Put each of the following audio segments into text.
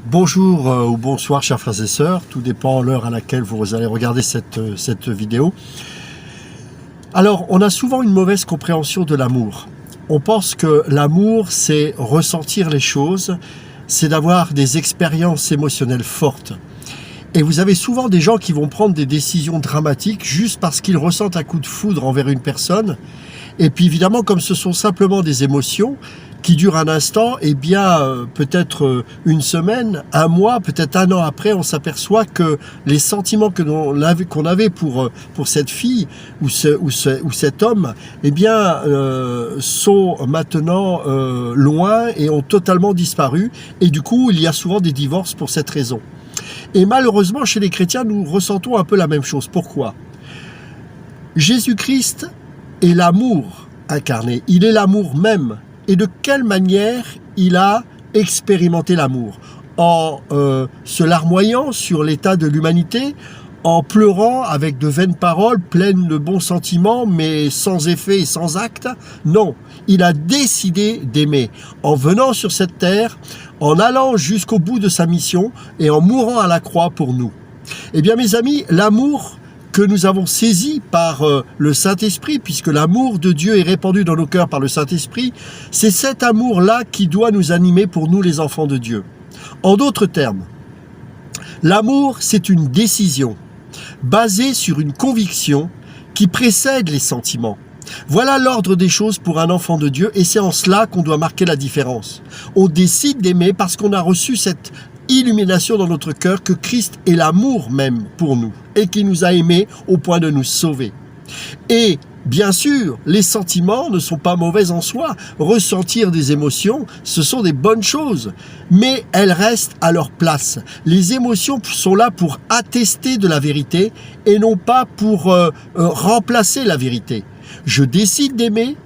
Bonjour ou bonsoir chers frères et sœurs, tout dépend de l'heure à laquelle vous allez regarder cette vidéo. Alors, on a souvent une mauvaise compréhension de l'amour. On pense que l'amour, c'est ressentir les choses, c'est d'avoir des expériences émotionnelles fortes. Et vous avez souvent des gens qui vont prendre des décisions dramatiques juste parce qu'ils ressentent un coup de foudre envers une personne. Et puis évidemment, comme ce sont simplement des émotions qui durent un instant, et bien peut-être une semaine, un mois, peut-être un an après, on s'aperçoit que les sentiments qu'on avait pour cette fille ou cet homme, eh bien sont maintenant loin et ont totalement disparu. Et du coup, il y a souvent des divorces pour cette raison. Et malheureusement, chez les chrétiens, nous ressentons un peu la même chose. Pourquoi ? Jésus-Christ est l'amour incarné. Il est l'amour même. Et de quelle manière il a expérimenté l'amour ? En se larmoyant sur l'état de l'humanité, en pleurant avec de vaines paroles pleines de bons sentiments, mais sans effet et sans acte ? Non, il a décidé d'aimer. En venant sur cette terre, en allant jusqu'au bout de sa mission et en mourant à la croix pour nous. Eh bien mes amis, l'amour que nous avons saisi par le Saint-Esprit, puisque l'amour de Dieu est répandu dans nos cœurs par le Saint-Esprit, c'est cet amour-là qui doit nous animer pour nous les enfants de Dieu. En d'autres termes, l'amour c'est une décision basée sur une conviction qui précède les sentiments. Voilà l'ordre des choses pour un enfant de Dieu et c'est en cela qu'on doit marquer la différence. On décide d'aimer parce qu'on a reçu cette illumination dans notre cœur que Christ est l'amour même pour nous et qui nous a aimés au point de nous sauver. Et bien sûr, les sentiments ne sont pas mauvais en soi. Ressentir des émotions, ce sont des bonnes choses, mais elles restent à leur place. Les émotions sont là pour attester de la vérité et non pas pour remplacer la vérité. Je décide d'aimer.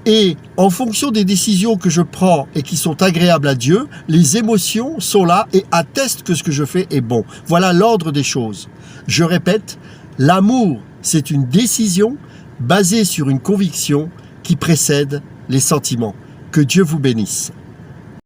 Et en fonction des décisions que je prends et qui sont agréables à Dieu, les émotions sont là et attestent que ce que je fais est bon. Voilà l'ordre des choses. Je répète, l'amour, c'est une décision basée sur une conviction qui précède les sentiments. Que Dieu vous bénisse.